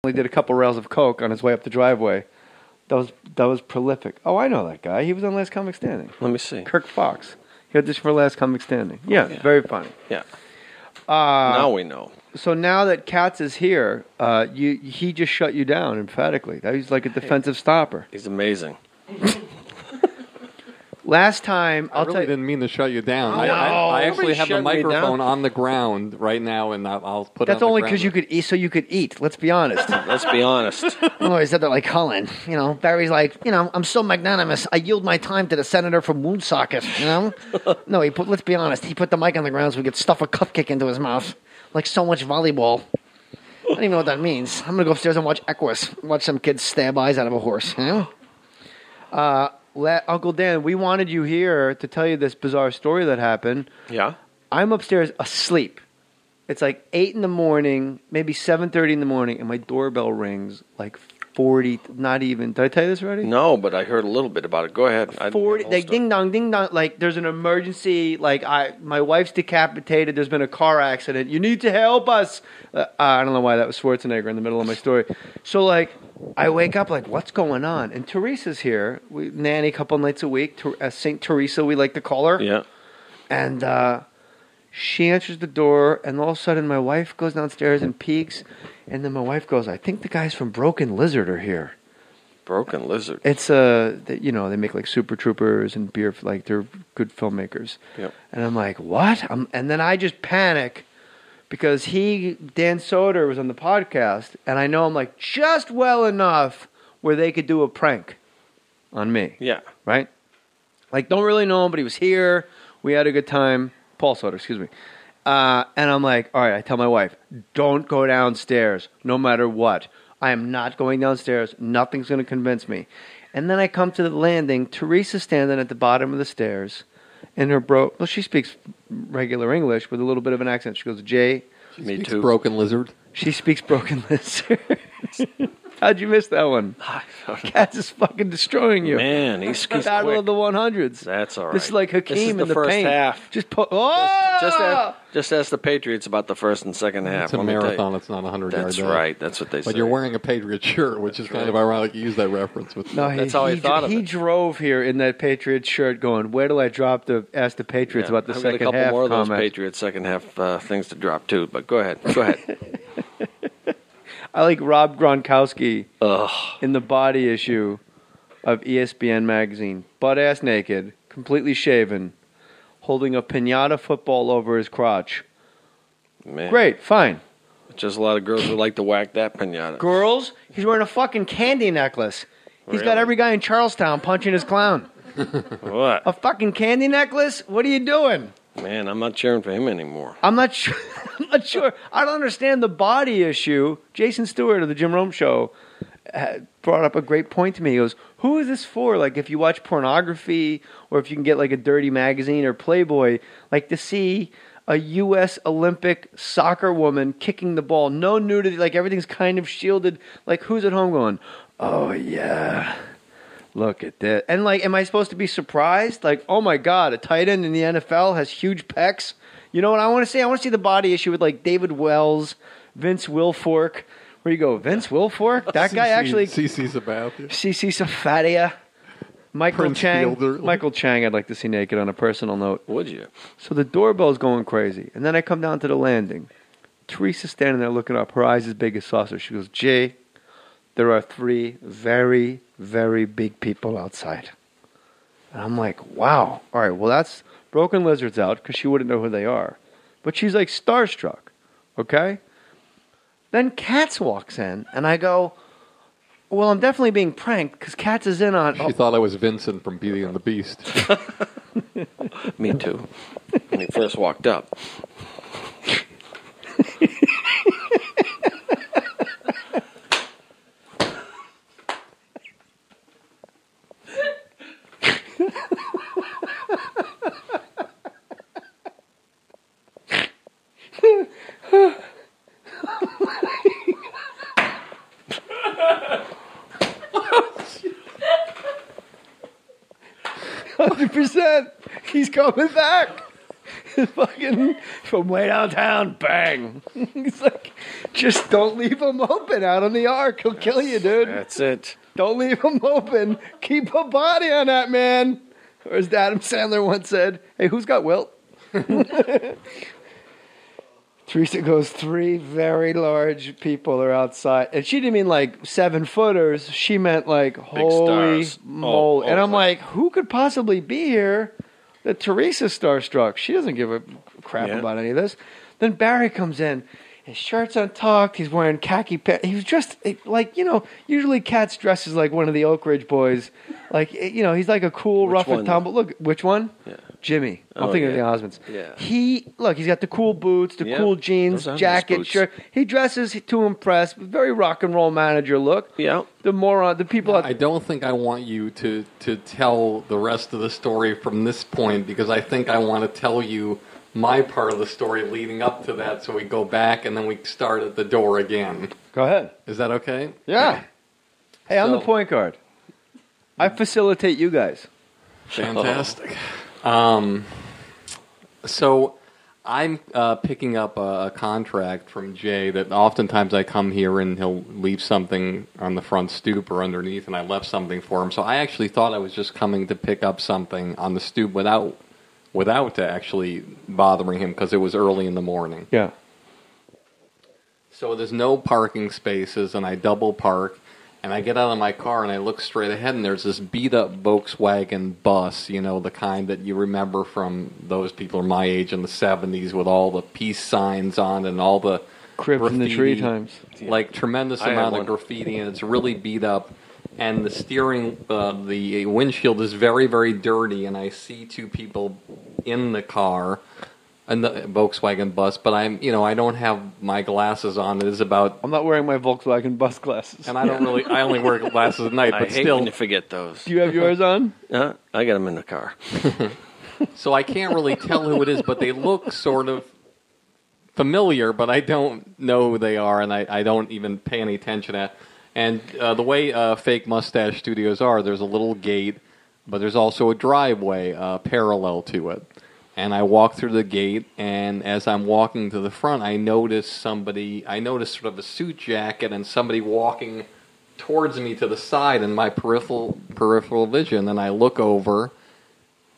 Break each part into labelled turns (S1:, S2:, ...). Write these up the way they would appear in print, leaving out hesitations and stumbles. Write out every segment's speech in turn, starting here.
S1: only did a couple rails of coke on his way up the driveway. That was prolific. Oh, I know that guy. He was on Last Comic Standing.
S2: Let me see.
S1: Kirk Fox. He auditioned for Last Comic Standing. Yeah, very funny.
S2: Yeah. Now we know.
S1: So now that Katz is here, he just shut you down emphatically. That was like a defensive stopper.
S2: He's amazing.
S1: Last time,
S3: I really didn't mean to shut you down.
S1: No,
S3: I actually have the
S2: shut me down.
S3: microphone on the ground right now, and I'll put it
S1: That's
S3: on
S1: only
S3: the
S1: because
S3: ground.
S1: you could eat, so you could eat. Let's be honest.
S2: Let's be honest.
S1: Oh, he said that like Cullen. You know, Barry's like, I'm so magnanimous. I yield my time to the senator from Woonsocket. No, let's be honest. He put the mic on the ground so we could stuff a cup kick into his mouth, like so much volleyball. I don't even know what that means. I'm gonna go upstairs and watch Equus. Watch some kids stab eyes out of a horse. Uncle Dan, we wanted you here to tell you this bizarre story that happened.
S2: Yeah.
S1: I'm upstairs asleep. It's like 8 in the morning, maybe 7:30 in the morning, and my doorbell rings like 40, not even. Did I tell you this already?
S2: No, but I heard a little bit about it. Go ahead.
S1: 40, like ding dong, like there's an emergency, like my wife's decapitated, there's been a car accident, you need to help us. I don't know why that was Schwarzenegger in the middle of my story. So like, I wake up like, what's going on? And Teresa's here, we nanny a couple nights a week, St. Teresa we like to call her.
S2: Yeah.
S1: And she answers the door, and all of a sudden my wife goes downstairs and peeks, and then my wife goes, I think the guys from Broken Lizard are here.
S2: Broken Lizard.
S1: It's they make like Super Troopers and beer, like they're good filmmakers.
S2: Yep.
S1: And I'm like, what? And then I just panic because Dan Soder was on the podcast, and I know I'm like just well enough where they could do a prank on me.
S2: Yeah.
S1: Right? Like, don't really know him, but he was here. We had a good time. Paul Soder, excuse me. And I'm like, all right, I tell my wife, don't go downstairs, no matter what. I am not going downstairs. Nothing's going to convince me. And then I come to the landing. Teresa's standing at the bottom of the stairs. And she speaks regular English with a little bit of an accent. She goes, Jay.
S2: Me too.
S3: Broken Lizard.
S1: She speaks Broken Lizard. How'd you miss that one? Katz is fucking destroying you.
S2: Man, he's
S1: Battle
S2: quick.
S1: of the 100s.
S2: That's all right.
S1: This is like Hakeem in the
S2: first
S1: paint.
S2: half. Just ask the Patriots about the first and second half.
S3: It's a marathon. It's not a 100-yard
S2: That's
S3: day.
S2: right. That's what they say.
S3: But you're wearing a Patriot shirt, which is kind of ironic. You use that reference.
S2: That's how I thought of it.
S1: He drove here in that Patriots shirt going, where do I drop to ask the Patriots about the second half
S2: I've got a couple more of those
S1: comment?
S2: Patriots second half things to drop, too. But go ahead. Go ahead.
S1: I like Rob Gronkowski in the body issue of ESPN magazine, butt-ass naked, completely shaven, holding a piñata football over his crotch.
S2: Man.
S1: Great, fine.
S2: Just a lot of girls would like to whack that piñata.
S1: Girls, he's wearing a fucking candy necklace. He's got every guy in Charlestown punching his clown.
S2: What?
S1: A fucking candy necklace? What are you doing?
S2: Man, I'm not cheering for him anymore.
S1: I'm not sure. I don't understand the body issue. Jason Stewart of the Jim Rome Show brought up a great point to me. He goes, who is this for? Like, if you watch pornography or if you can get like a dirty magazine or Playboy, like to see a U.S. Olympic soccer woman kicking the ball, no nudity, like everything's kind of shielded. Like, who's at home going, oh, yeah, look at that. And like, am I supposed to be surprised? Like, oh my God, a tight end in the NFL has huge pecs. You know what I want to see? I want to see the body issue with like David Wells, Vince Wilfork. Where you go, Vince Wilfork? That guy actually.
S3: CC Sabathia.
S1: CC Sabathia. Michael
S3: Prince
S1: Chang.
S3: Fielder.
S1: Michael Chang, I'd like to see naked on a personal note.
S2: Would you?
S1: So the doorbell's going crazy. And then I come down to the landing. Teresa's standing there looking up. Her eyes as big as saucers. She goes, Jay, there are 3 very, very big people outside. And I'm like, wow. All right, well, that's Broken Lizard's out because she wouldn't know who they are. But she's like starstruck, okay? Then Katz walks in, and I go, well, I'm definitely being pranked because Katz is in on...
S3: She thought I was Vincent from Beauty and the Beast.
S2: Me too. When he first walked up.
S1: %. He's coming back. Fucking from way downtown, bang. He's like, Just don't leave him open out on the ark. He'll kill you, dude.
S2: That's it.
S1: Don't leave him open. Keep a body on that man. Or as Adam Sandler once said, hey, who's got Wilt? Teresa goes, 3 very large people are outside. And she didn't mean like 7-footers. She meant like, holy moly. And I'm like, who could possibly be here that Teresa's starstruck? She doesn't give a crap about any of this. Then Barry comes in. His shirt's untucked. He's wearing khaki pants. He was dressed like, usually Katz dresses like one of the Oak Ridge boys. Like, he's like a cool, rough and tumble. Look, which one?
S2: Yeah.
S1: Jimmy. I'm thinking of the Osmonds.
S2: Yeah.
S1: He's got the cool boots, the cool jeans, jacket, shirt. He dresses to impress. Very rock and roll manager look.
S2: Yeah.
S1: The people.
S3: I don't think I want you to tell the rest of the story from this point, because I think I want to tell you my part of the story leading up to that, so we go back and then we start at the door again.
S1: Go ahead.
S3: Is that okay?
S1: Yeah. Hey, I'm the point guard. I facilitate you guys.
S3: Fantastic. So I'm picking up a contract from Jay that oftentimes I come here and he'll leave something on the front stoop or underneath, and I left something for him. So I actually thought I was just coming to pick up something on the stoop without actually bothering him, because it was early in the morning.
S1: Yeah.
S3: So there's no parking spaces, and I double park, and I get out of my car, and I look straight ahead, and there's this beat-up Volkswagen bus, the kind that you remember from those people my age in the 70s with all the peace signs on and all the
S1: cribs in the tree times.
S3: Like, tremendous amount of graffiti, and it's really beat up. And the steering, the windshield is very, very dirty, and I see 2 people in the car, in the Volkswagen bus, but I don't have my glasses on. It is about...
S1: I'm not wearing my Volkswagen bus glasses.
S3: And I only wear glasses at night, but
S2: I hate
S3: still...
S2: when you forget those.
S1: Do you have yours on?
S2: I got them in the car.
S3: So I can't really tell who it is, but they look sort of familiar, but I don't know who they are, and I don't even pay any attention to. And the way fake mustache studios are, there's a little gate, but there's also a driveway parallel to it. And I walk through the gate, and as I'm walking to the front, I notice sort of a suit jacket and somebody walking towards me to the side in my peripheral vision. And I look over,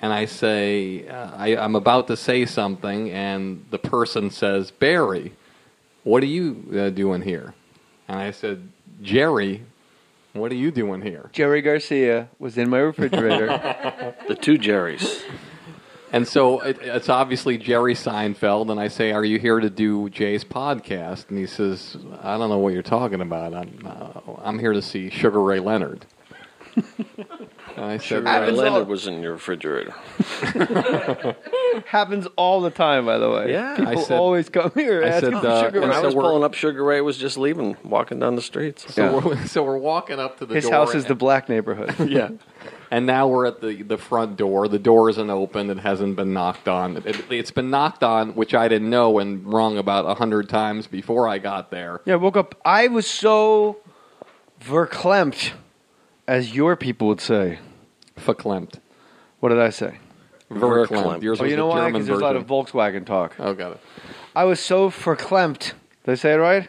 S3: and I say, I'm about to say something, and the person says, Barry, what are you doing here? And I said, Jerry, what are you doing here?
S1: Jerry Garcia was in my refrigerator.
S2: The 2 Jerrys.
S3: And so it's obviously Jerry Seinfeld, and I say, are you here to do Jay's podcast? And he says, I don't know what you're talking about. I'm here to see Sugar Ray Leonard. And I said,
S2: Sugar Ray Leonard was in your refrigerator.
S1: Happens all the time, by the way.
S2: Yeah.
S1: People always come here asking for Sugar Ray.
S2: When I was pulling up, Sugar Ray was just leaving, walking down the streets.
S3: So we're walking up to the door.
S1: His house is the black neighborhood.
S3: Yeah. And now we're at the front door. The door isn't open. It hasn't been knocked on. It's been knocked on, which I didn't know, and rung about 100 times before I got there.
S1: Yeah, I woke up. I was so verklempt, as your people would say.
S3: Verklempt.
S1: What did I say?
S3: Verklempt. Yours was
S1: you know
S3: the
S1: why?
S3: German
S1: Because there's a lot of
S3: version.
S1: Volkswagen talk.
S3: Oh, got it.
S1: I was so verklempt. Did I say it right?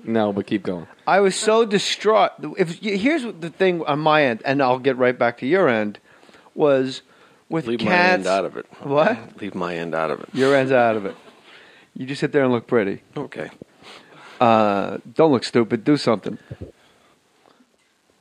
S3: No, but keep going.
S1: I was so distraught. Here's the thing on my end, and I'll get right back to your end, was with
S2: Leave
S1: Katz.
S2: my end out of it.
S1: What?
S2: Leave my end out of it.
S1: Your end's out of it. You just sit there and look pretty.
S2: Okay.
S1: Don't look stupid. Do something.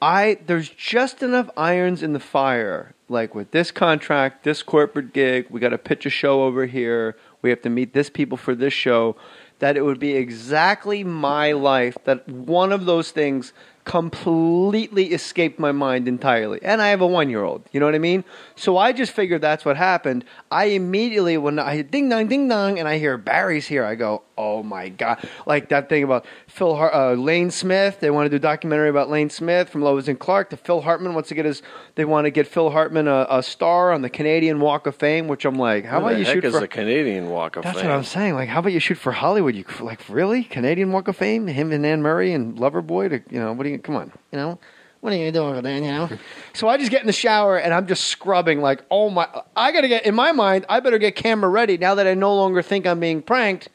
S1: There's just enough irons in the fire. Like with this contract, this corporate gig, we got to pitch a show over here. We have to meet this people for this show. That it would be exactly my life, that one of those things completely escaped my mind entirely. And I have a 1-year-old, you know what I mean? So I just figured that's what happened. I immediately, when I hear ding dong, and I hear Barry's here, I go, oh my God. Like that thing about Lane Smith. They want to do a documentary about Lane Smith from Lois and Clark. To Phil Hartman wants to get they want to get Phil Hartman a star on the Canadian Walk of Fame, which I'm like, how about you shoot for...
S2: the Canadian Walk of Fame?
S1: That's what I'm saying. Like, how about you shoot for Hollywood? You like, really? Canadian Walk of Fame? Him and Anne Murray and Loverboy? What do you... Come on, what are you doing with that, So I just get in the shower and I'm just scrubbing like, oh my, I got to get, in my mind, I better get camera ready now that I no longer think I'm being pranked.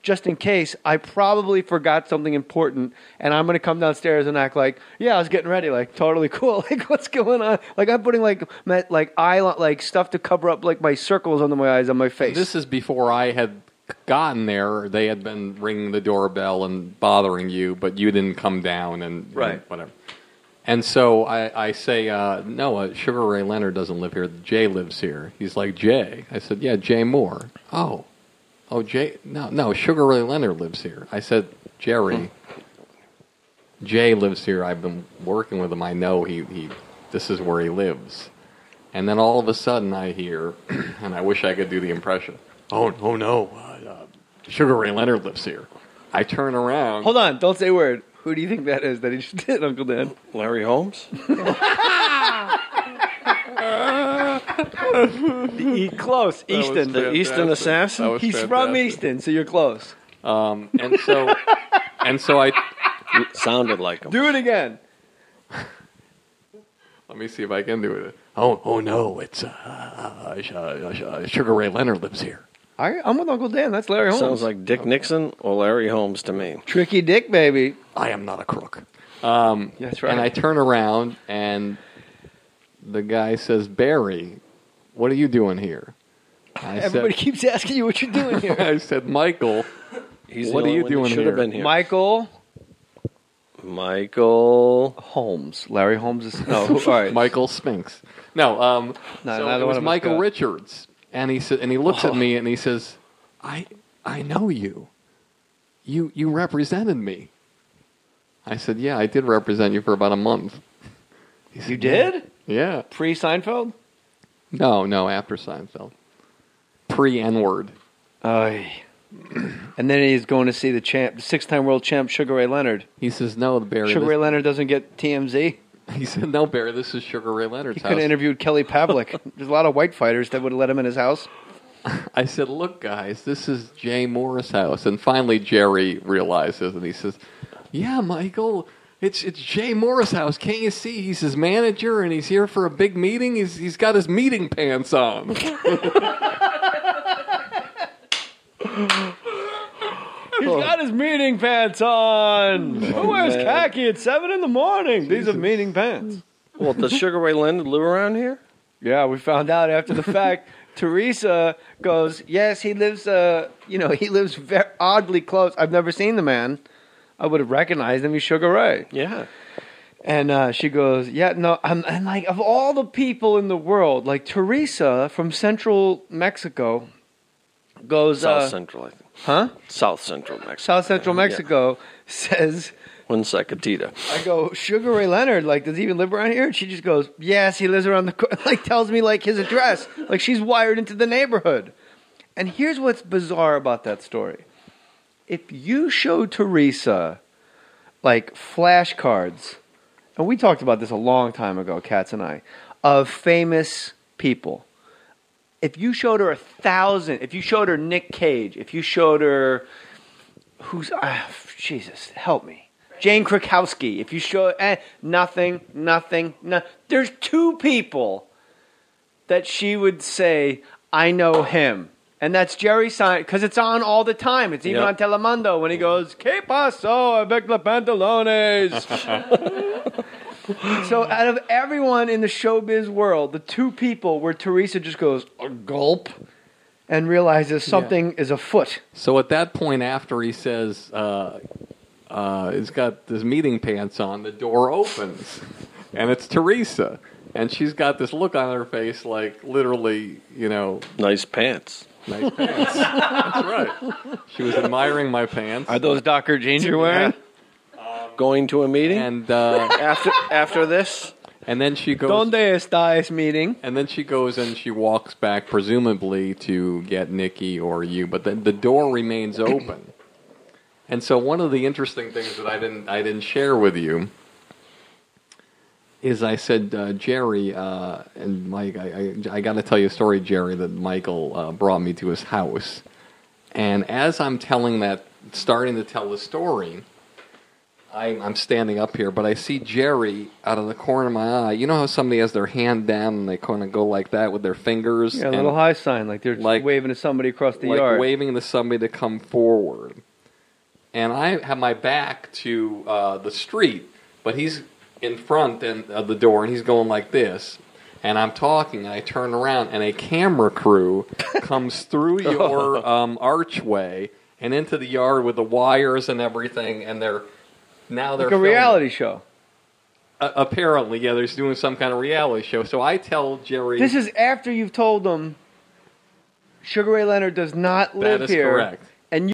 S1: just in case, I probably forgot something important, and I'm going to come downstairs and act like, yeah, I was getting ready, like totally cool. Like, what's going on? Like, I'm putting like stuff to cover up like my circles under my eyes on my face.
S3: This is before I had gotten there. They had been ringing the doorbell and bothering you, but you didn't come down and whatever. And so I say, no, Sugar Ray Leonard doesn't live here. Jay lives here. He's like, Jay? I said, yeah, Jay Mohr. Oh, Jay? No, Sugar Ray Leonard lives here. I said, Jerry, Jay lives here. I've been working with him. I know he this is where he lives. And then all of a sudden I hear, and I wish I could do the impression, oh no, Sugar Ray Leonard lives here. I turn around.
S1: Hold on, don't say a word. Who do you think that is that he just did, Uncle Dan?
S2: Larry Holmes?
S1: Close. Easton.
S2: The Easton assassin?
S1: He's from Easton, so you're close.
S3: And so I
S2: sounded like him.
S1: Do it again.
S3: Let me see if I can do it. Oh no, it's Sugar Ray Leonard lives here.
S1: I'm with Uncle Dan. That's Larry Holmes.
S2: Sounds like Dick Nixon or Larry Holmes to me.
S1: Tricky Dick, baby.
S3: I am not a crook.
S1: That's right.
S3: And I turn around, and the guy says, Barry, what are you doing here?
S1: Everybody keeps asking you what you're doing here.
S3: I said, Michael, what are you doing here?
S2: Been here?
S1: Michael Holmes. Larry Holmes is... No, all right.
S3: Michael Spinks. No, so it was Michael Richards. And he said, and he looks at me and he says, I know you. You represented me. I said, yeah, I did represent you for about a month. He said,
S1: you did?
S3: Yeah.
S1: Pre-Seinfeld?
S3: No, after Seinfeld. Pre-N-word.
S1: And then he's going to see the champ, the 6-time world champ, Sugar Ray Leonard.
S3: He says, no, Barry.
S1: Sugar Ray Leonard doesn't get TMZ?
S3: He said, no, Barry, this is Sugar Ray Leonard's house.
S1: He could have interviewed Kelly Pavlik. There's a lot of white fighters that would have let him in his house.
S3: I said, look, guys, this is Jay Mohr's house. And finally Jerry realizes, and he says, yeah, Michael, it's Jay Mohr's house. Can't you see? He's his manager, and he's here for a big meeting. He's got his meeting pants on.
S1: He's got his meeting pants on. Who wears khaki at 7 in the morning? These are meeting pants.
S2: Well, does Sugar Ray Leonard live around here?
S1: Yeah, we found out after the fact. Teresa goes, yes, he lives, he lives very oddly close. I've never seen the man. I would have recognized him. He's Sugar Ray.
S2: Yeah.
S1: And she goes, yeah, no, and like of all the people in the world, like Teresa from Central Mexico goes...
S2: South Central, I think.
S1: Huh?
S2: South Central Mexico.
S1: South Central Mexico says...
S2: One secondita.
S1: I go, Sugar Ray Leonard, like, does he even live around here? And she just goes, yes, he lives around the corner. Like, tells me, like, his address. Like, she's wired into the neighborhood. And here's what's bizarre about that story. If you show Teresa, like, flashcards, and we talked about this a long time ago, Katz and I, of famous people. If you showed her 1,000, if you showed her Nick Cage, if you showed her, Jesus, help me. Jane Krakowski, if you show, nothing. There's 2 people that she would say, I know him. And that's Jerry Seinfeld, because it's on all the time. It's even on Telemundo when he goes, ¿Qué pasó avec los pantalones? So out of everyone in the showbiz world, the 2 people where Teresa just goes, a gulp, and realizes something is afoot.
S3: So at that point, after he says, he's got his meeting pants on, the door opens, and it's Teresa. And she's got this look on her face like literally,
S2: Nice pants.
S3: Nice pants. That's right. She was admiring my pants.
S1: Are those Docker jeans you're wearing?
S2: Going to a meeting?
S3: And
S2: after this?
S3: And then she goes...
S1: ¿Dónde está ese meeting?
S3: And then she goes and she walks back, presumably to get Nikki or you. But the door remains open. And so one of the interesting things that I didn't share with you is I said, Jerry, and Mike, I got to tell you a story, Jerry, that Michael brought me to his house. And as I'm starting to tell the story, I'm standing up here, but I see Jerry out of the corner of my eye. You know how somebody has their hand down and they kind of go like that with their fingers?
S1: Yeah, a little high sign, like they're waving to somebody across the yard.
S3: Like waving to somebody to come forward. And I have my back to the street, but he's in front of the door, and he's going like this. And I'm talking, and I turn around, and a camera crew comes through your archway and into the yard with the wires and everything, and they're
S1: like a reality show.
S3: Apparently, yeah, they're doing some kind of reality show. So I tell Jerry...
S1: This is after you've told them Sugar Ray Leonard does not live here.
S3: That is correct.